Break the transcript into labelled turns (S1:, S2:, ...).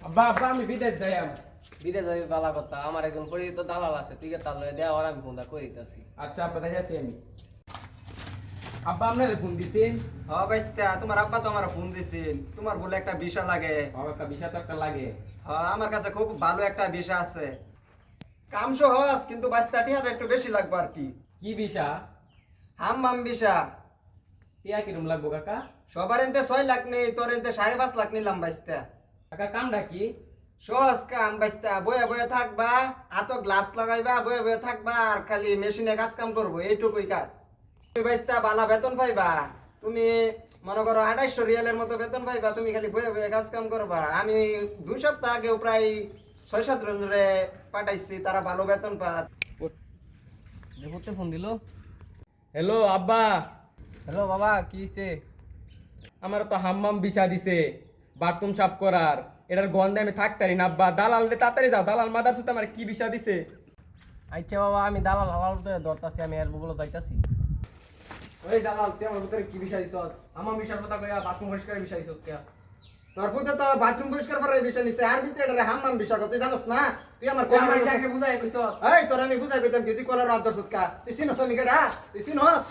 S1: আব্বা আব্বা আমি বিদেশ যাই
S2: বিদেশ যাবি বালা কথা, আমার একজন পরিচিত দালাল আছে, তুই তার লয়ে দেওয়া আর আমি ফোনটা করে দিতেছি।
S1: আচ্ছা আব্বা তাই আছি আমি। আব্বা আপনারে ফোন দিছেন?
S3: হ্যাঁ বাইস্তা, তোমার আব্বা তো আমার ফোন দিছিল, তোমার বলে একটা ভিসা লাগে।
S1: একটা বিষয় তো একটা লাগে।
S3: হ্যাঁ আমার কাছে খুব ভালো একটা ভিসা আছে, কাম সহজ কিন্তু বাইস্তা টিয়াটা একটু বেশি লাগবে আর কি।
S1: কি বিষয়?
S3: হাম্মাম ভিসা।
S1: টিয়া কিরম লাগবো কাকা?
S3: সবার এনতে 6 লাখ নেই, তোর এনতে 5.5 লাখ নিলাম বাইস্তা।
S1: কাকা কামটা কি?
S3: সহজ কাম বাইস্তা, বয়ে বয়ে থাকবা, হাতো গ্লাভস লাগাইবা, বয়ে বয়ে থাকবা আর খালি মেশিনে কাজ কাম করবো, এইটুকুই কাজ। তুমি বাইস্তা বালা বেতন পাইবা, তুমি মনে করো 2800 রিয়ালের মতো বেতন পাইবা, তুমি খালি বয়ে বয়ে কাজ কাম করবা। আমি 2 সপ্তাহ আগেও প্রায় 6-7 জন ধরে পাঠাইছি, তারা ভালো বেতন পায়।
S2: দেবতে ফোন দিল।
S1: হ্যালো আব্বা,
S2: হ্যালো বাবা, কি হইছে?
S1: আমার তো হাম্মাম বিষা দিছে বাথরুম সাফ করার। এটার গন্ধে আমি থাকতারি না আব্বা। দালাল রে তাড়াতাড়ি যাও, দালাল মাদার সুতো আমার কি বিষা দিছে।
S2: আচ্ছা বাবা, আমি দালাল হালাল ধরতাছি, আমি এর বগুলো যাইতাছি। ওই দালাল, তুই আমার ভিতরে কি বিষয় দিছ? আমার বিষয়ের কথা কইয়া বাথরুম পরিষ্কারের বিষয় দিছস কে?
S3: তোর ফুতে তো বাথরুম পরিষ্কার করার বিষয় নিছে, আর ভিতরে এটা হাম্মাম বিষয়, তুই জানোস না? তুই আমার
S2: তুই আমার এটাকে বুঝাই কইছ।
S3: এই তোর আমি বুঝাই কইতাম কি তুই কলার আদর সুৎকা, তুই চিনস আমি কেডা? তুই চিনস?